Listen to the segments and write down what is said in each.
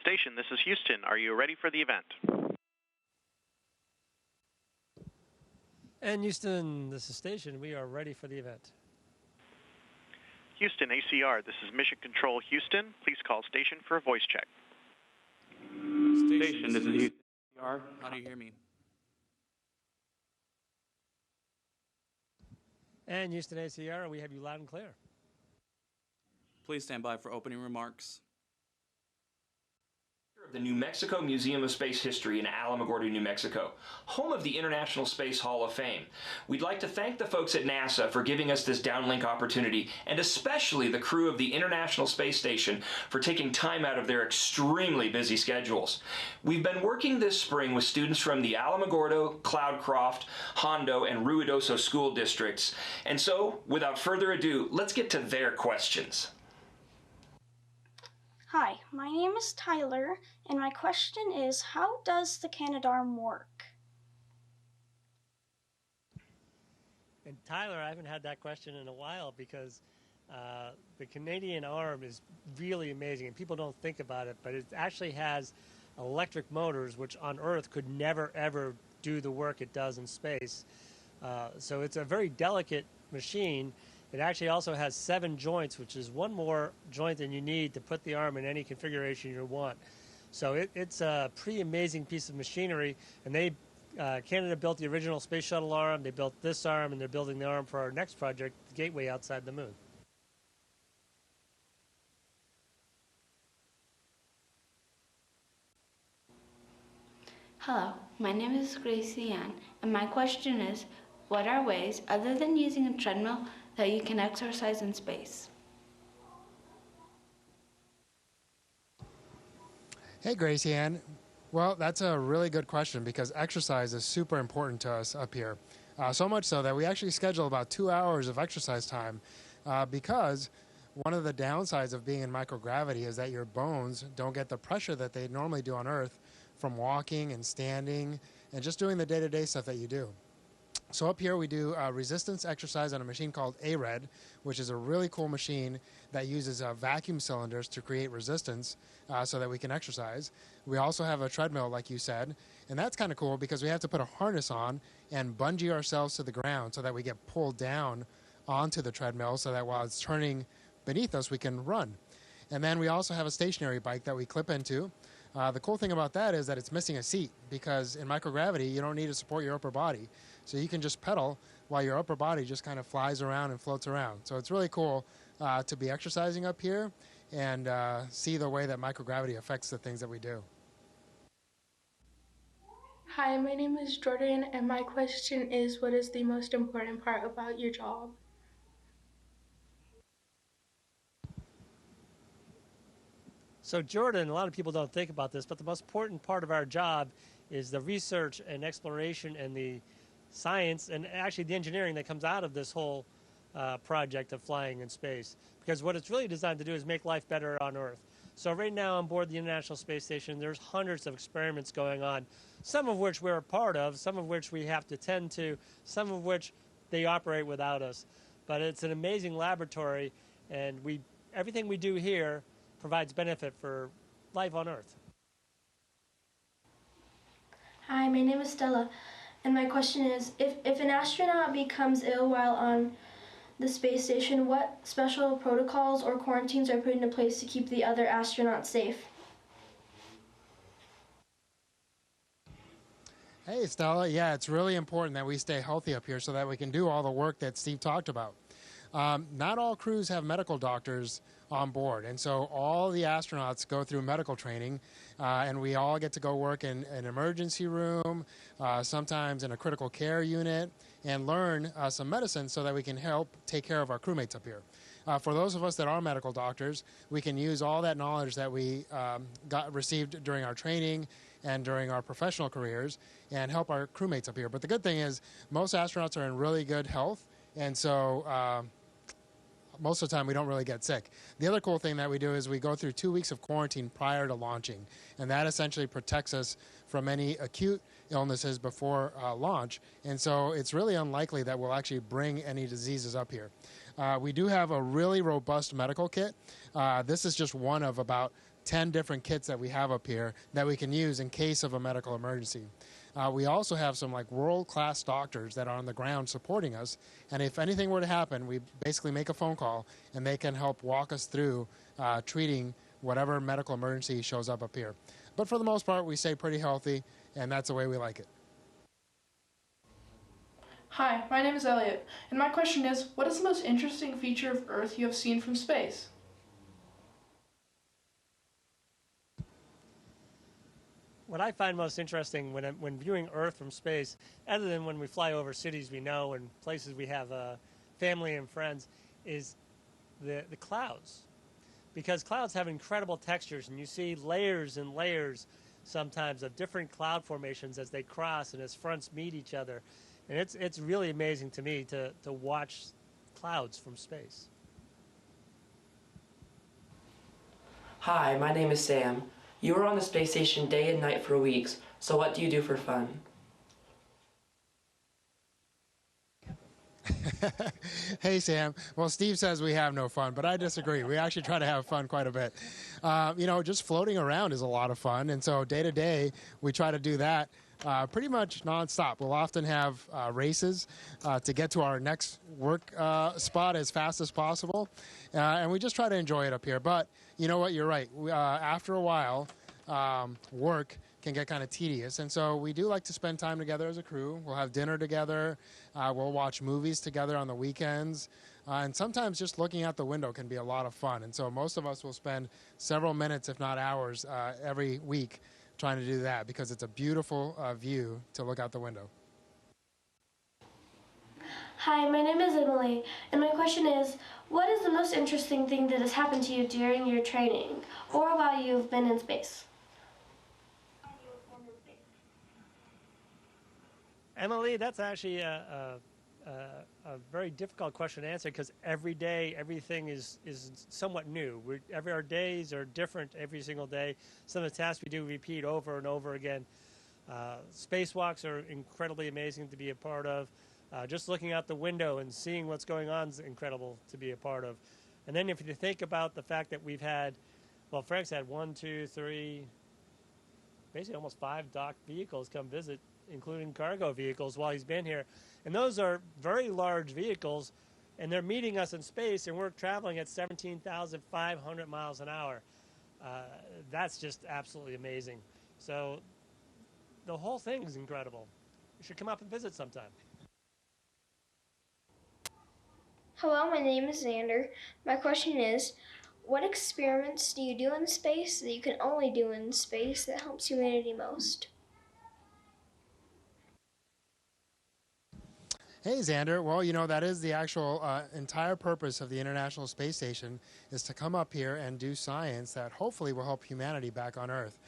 Station, this is Houston. Are you ready for the event? And Houston, this is Station. We are ready for the event. Houston, ACR, this is Mission Control Houston. Please call Station for a voice check. Station, this is Houston. ACR. How do you hear me? And Houston, ACR, we have you loud and clear. Please stand by for opening remarks. The New Mexico Museum of Space History in Alamogordo, New Mexico, home of the International Space Hall of Fame. We'd like to thank the folks at NASA for giving us this downlink opportunity, and especially the crew of the International Space Station for taking time out of their extremely busy schedules. We've been working this spring with students from the Alamogordo, Cloudcroft, Hondo, and Ruidoso school districts. And so, without further ado, let's get to their questions. Hi, my name is Tyler, and my question is, how does the Canadarm work? And Tyler, I haven't had that question in a while because the Canadian arm is really amazing, and people don't think about it, but it actually has electric motors, which on Earth could never, ever do the work it does in space. So it's a very delicate machine. It actually also has 7 joints, which is one more joint than you need to put the arm in any configuration you want. So it's a pretty amazing piece of machinery. And Canada built the original space shuttle arm, they built this arm, and they're building the arm for our next project, the Gateway outside the moon. Hello, my name is Gracie Ann, and my question is, what are ways, other than using a treadmill, that you can exercise in space? Hey, Gracie Ann. Well, that's a really good question because exercise is super important to us up here. So much so that we actually schedule about 2 hours of exercise time because one of the downsides of being in microgravity is that your bones don't get the pressure that they normally do on Earth from walking and standing and just doing the day-to-day stuff that you do. So up here we do resistance exercise on a machine called ARED, which is a really cool machine that uses vacuum cylinders to create resistance so that we can exercise. We also have a treadmill, like you said, and that's kind of cool because we have to put a harness on and bungee ourselves to the ground so that we get pulled down onto the treadmill so that while it's turning beneath us, we can run. And then we also have a stationary bike that we clip into. The cool thing about that is that it's missing a seat because in microgravity, you don't need to support your upper body. So you can just pedal while your upper body just kind of flies around and floats around. So it's really cool to be exercising up here and see the way that microgravity affects the things that we do. Hi, my name is Jordan, and my question is, what is the most important part about your job? So Jordan, a lot of people don't think about this, but the most important part of our job is the research and exploration and the science and actually the engineering that comes out of this whole project of flying in space. Because what it's really designed to do is make life better on Earth. So right now on board the International Space Station, there's hundreds of experiments going on, some of which we're a part of, some of which we have to tend to, some of which they operate without us. But it's an amazing laboratory, and everything we do here provides benefit for life on Earth. Hi, my name is Stella, and my question is, if an astronaut becomes ill while on the space station, what special protocols or quarantines are put into place to keep the other astronauts safe? Hey, Stella. Yeah, it's really important that we stay healthy up here so that we can do all the work that Steve talked about. Not all crews have medical doctors on board, and so all the astronauts go through medical training, and we all get to go work in an emergency room, sometimes in a critical care unit, and learn some medicine so that we can help take care of our crewmates up here. For those of us that are medical doctors, we can use all that knowledge that we received during our training and during our professional careers and help our crewmates up here. But the good thing is most astronauts are in really good health, and so most of the time we don't really get sick. The other cool thing that we do is we go through 2 weeks of quarantine prior to launching, and that essentially protects us from any acute illnesses before launch, and so it's really unlikely that we'll actually bring any diseases up here. We do have a really robust medical kit. This is just one of about 10 different kits that we have up here that we can use in case of a medical emergency. We also have some like world-class doctors that are on the ground supporting us, and if anything were to happen, we basically make a phone call and they can help walk us through treating whatever medical emergency shows up here. But for the most part, we stay pretty healthy, and that's the way we like it. Hi, my name is Elliot, and my question is, what is the most interesting feature of Earth you have seen from space? What I find most interesting when viewing Earth from space, other than when we fly over cities we know and places we have family and friends, is the clouds. Because clouds have incredible textures, and you see layers and layers sometimes of different cloud formations as they cross and as fronts meet each other. And it's really amazing to me to watch clouds from space. Hi, my name is Sam. You were on the space station day and night for weeks, so what do you do for fun? Hey, Sam. Well, Steve says we have no fun, but I disagree. We actually try to have fun quite a bit. You know, just floating around is a lot of fun, and so day to day, we try to do that pretty much nonstop. We'll often have races to get to our next work spot as fast as possible, and we just try to enjoy it up here. But you know what? You're right. After a while, work can get kind of tedious, and so we do like to spend time together as a crew. We'll have dinner together. We'll watch movies together on the weekends, and sometimes just looking out the window can be a lot of fun. And so most of us will spend several minutes, if not hours, every week trying to do that because it's a beautiful view to look out the window. Hi, my name is Emily, and my question is, what is the most interesting thing that has happened to you during your training or while you've been in space? Emily, that's actually a very difficult question to answer because every day everything is somewhat new. Our days are different every single day. Some of the tasks we do repeat over and over again. Spacewalks are incredibly amazing to be a part of. Just looking out the window and seeing what's going on is incredible to be a part of. And then if you think about the fact that we've had, well, Frank's had 1, 2, 3, basically almost 5 docked vehicles come visit, including cargo vehicles, while he's been here. And those are very large vehicles, and they're meeting us in space, and we're traveling at 17,500 miles an hour. That's just absolutely amazing. So the whole thing is incredible. You should come up and visit sometime. Hello, my name is Xander. My question is, what experiments do you do in space that you can only do in space that helps humanity most? Hey, Xander. Well, you know, that is the actual entire purpose of the International Space Station, is to come up here and do science that hopefully will help humanity back on Earth.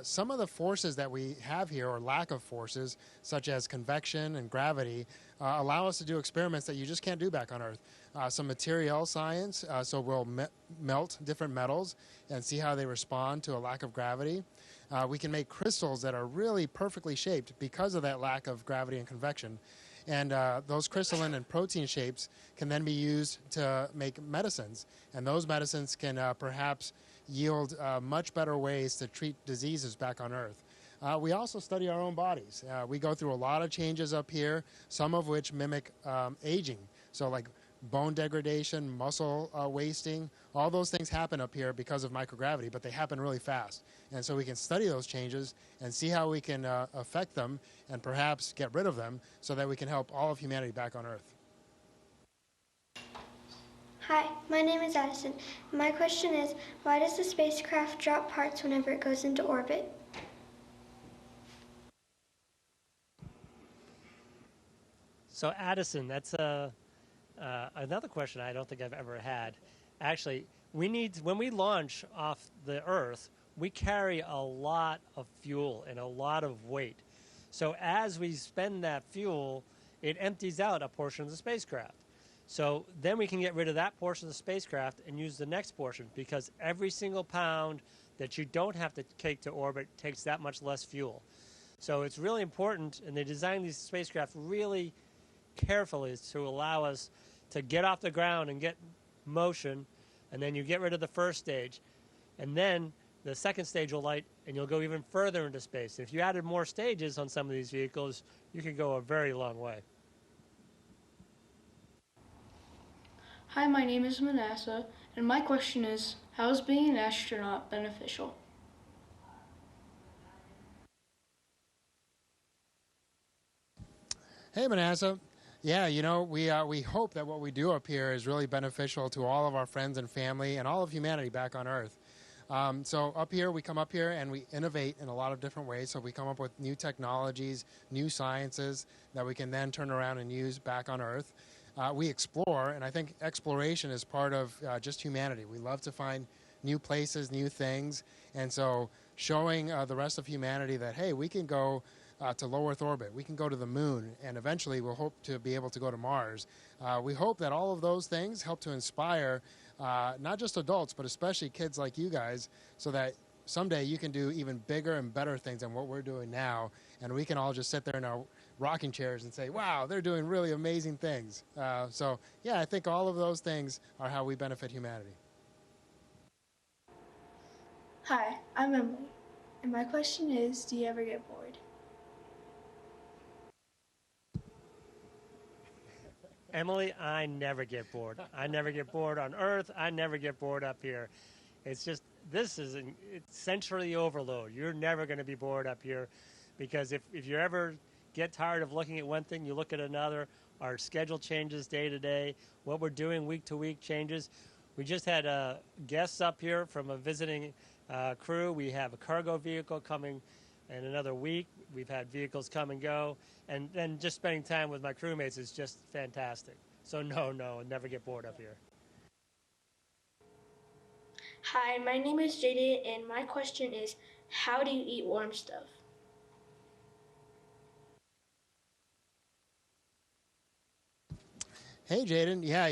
Some of the forces that we have here, or lack of forces, such as convection and gravity, allow us to do experiments that you just can't do back on Earth. Some material science, so we'll melt different metals and see how they respond to a lack of gravity. We can make crystals that are really perfectly shaped because of that lack of gravity and convection. And those crystalline and protein shapes can then be used to make medicines. And those medicines can perhaps yield much better ways to treat diseases back on Earth. We also study our own bodies. We go through a lot of changes up here, some of which mimic aging. So like bone degradation, muscle wasting, all those things happen up here because of microgravity, but they happen really fast. And so we can study those changes and see how we can affect them and perhaps get rid of them so that we can help all of humanity back on Earth. Hi, my name is Addison. My question is, why does the spacecraft drop parts whenever it goes into orbit? So Addison, that's another question I don't think I've ever had. Actually, when we launch off the Earth, we carry a lot of fuel and a lot of weight. So as we spend that fuel, it empties out a portion of the spacecraft. So then we can get rid of that portion of the spacecraft and use the next portion, because every single pound that you don't have to take to orbit takes that much less fuel. So it's really important, and they design these spacecraft really carefully to allow us to get off the ground and get motion, and then you get rid of the first stage. And then the second stage will light, and you'll go even further into space. If you added more stages on some of these vehicles, you could go a very long way. Hi, my name is Manasseh, and my question is, how is being an astronaut beneficial? Hey, Manasseh. Yeah, we hope that what we do up here is really beneficial to all of our friends and family and all of humanity back on Earth. So up here, we come up here and we innovate in a lot of different ways. So we come up with new technologies, new sciences that we can then turn around and use back on Earth. We explore, and I think exploration is part of just humanity. We love to find new places, new things, and so showing the rest of humanity that, hey, we can go to low Earth orbit, we can go to the moon, and eventually we'll hope to be able to go to Mars. We hope that all of those things help to inspire not just adults, but especially kids like you guys, so that someday you can do even bigger and better things than what we're doing now, and we can all just sit there in our rocking chairs and say, wow, they're doing really amazing things. So yeah, I think all of those things are how we benefit humanity. Hi, I'm Emily, and my question is, do you ever get bored? Emily, I never get bored. I never get bored on Earth. I never get bored up here. It's just, it's sensory overload. You're never going to be bored up here, because if you ever get tired of looking at one thing, you look at another. Our schedule changes day to day. What we're doing week to week changes. We just had guests up here from a visiting crew. We have a cargo vehicle coming in another week. We've had vehicles come and go. And then just spending time with my crewmates is just fantastic. So no, never get bored up here. Hi, my name is Jaden, and my question is, how do you eat warm stuff? Hey, Jaden. Yeah,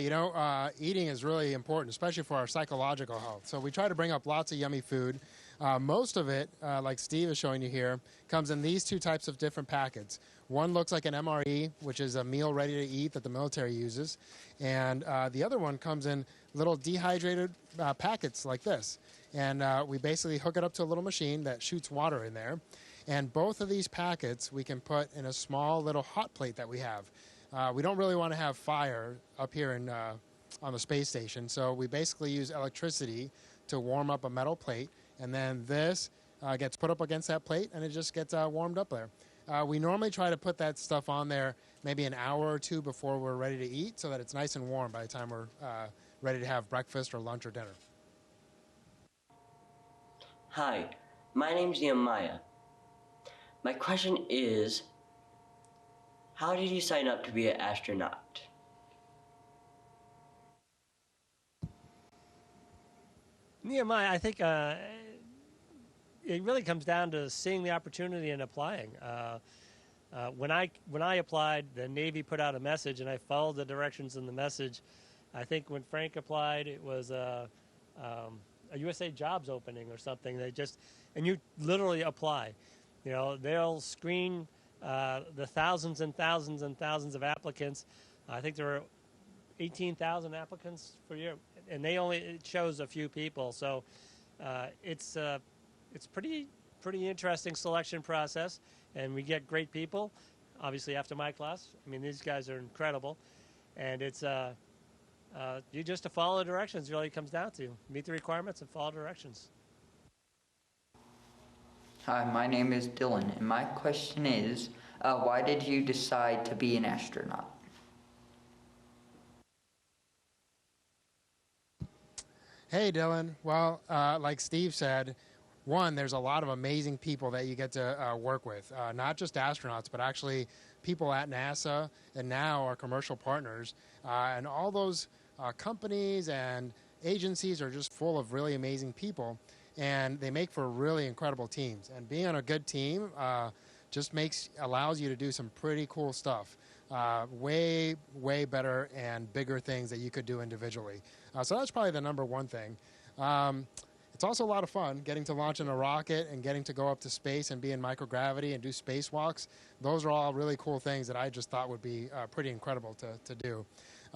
eating is really important, especially for our psychological health. So we try to bring up lots of yummy food. Most of it, like Steve is showing you here, comes in these two types of different packets. One looks like an MRE, which is a meal ready to eat that the military uses. And the other one comes in little dehydrated packets like this. And we basically hook it up to a little machine that shoots water in there. And both of these packets we can put in a small little hot plate that we have. We don't really want to have fire up here on the space station, so we basically use electricity to warm up a metal plate, and then this gets put up against that plate, and it just gets warmed up there. We normally try to put that stuff on there maybe an hour or two before we're ready to eat, so that it's nice and warm by the time we're ready to have breakfast or lunch or dinner. Hi, my name's Nehemiah. My question is, how did you sign up to be an astronaut? Nehemiah, I think it really comes down to seeing the opportunity and applying. When I applied, the Navy put out a message, and I followed the directions in the message. I think when Frank applied, it was a USA Jobs opening or something. And you literally apply. They'll screen the thousands and thousands and thousands of applicants. I think there were 18,000 applicants for year, and it shows a few people. So it's pretty interesting selection process, and we get great people. Obviously, after my class, I mean, these guys are incredible, and it's you just to follow the directions. Really comes down to meet the requirements and follow directions. Hi, my name is Dylan, and my question is, why did you decide to be an astronaut? Hey, Dylan. Well, like Steve said, one, there's a lot of amazing people that you get to work with, not just astronauts, but actually people at NASA and now our commercial partners. And all those companies and agencies are just full of really amazing people, and they make for really incredible teams. And being on a good team just allows you to do some pretty cool stuff, way better and bigger things that you could do individually. So that's probably the number one thing. It's also a lot of fun getting to launch in a rocket and getting to go up to space and be in microgravity and do spacewalks. Those are all really cool things that I just thought would be pretty incredible to do.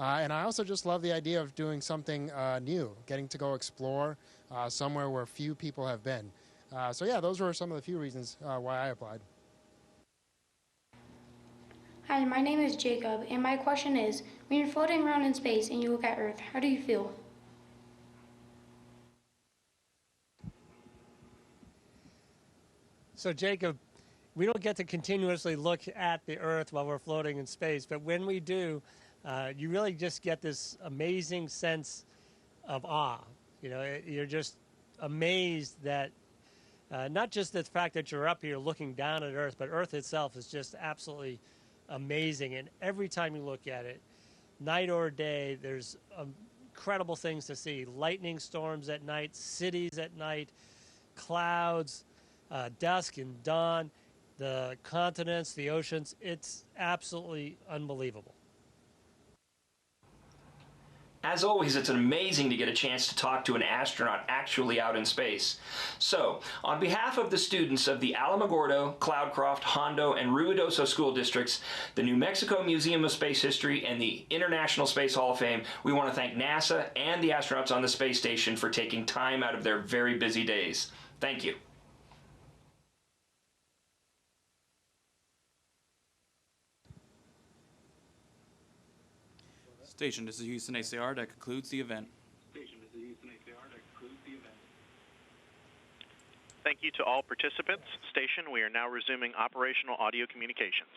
And I also just love the idea of doing something new, getting to go explore somewhere where few people have been. So yeah, those were some of the few reasons why I applied. Hi, my name is Jacob, and my question is, when you're floating around in space and you look at Earth, how do you feel? So Jacob, we don't get to continuously look at the Earth while we're floating in space, but when we do, you really just get this amazing sense of awe. You know, you're just amazed that not just the fact that you're up here looking down at Earth, but Earth itself is just absolutely amazing. And every time you look at it, night or day, there's incredible things to see. Lightning storms at night, cities at night, clouds, dusk and dawn, the continents, the oceans. It's absolutely unbelievable. As always, it's amazing to get a chance to talk to an astronaut actually out in space. So, on behalf of the students of the Alamogordo, Cloudcroft, Hondo, and Ruidoso school districts, the New Mexico Museum of Space History, and the International Space Hall of Fame, we want to thank NASA and the astronauts on the space station for taking time out of their very busy days. Thank you. Station, this is Houston ACR. That concludes the event. Thank you to all participants. Station, we are now resuming operational audio communications.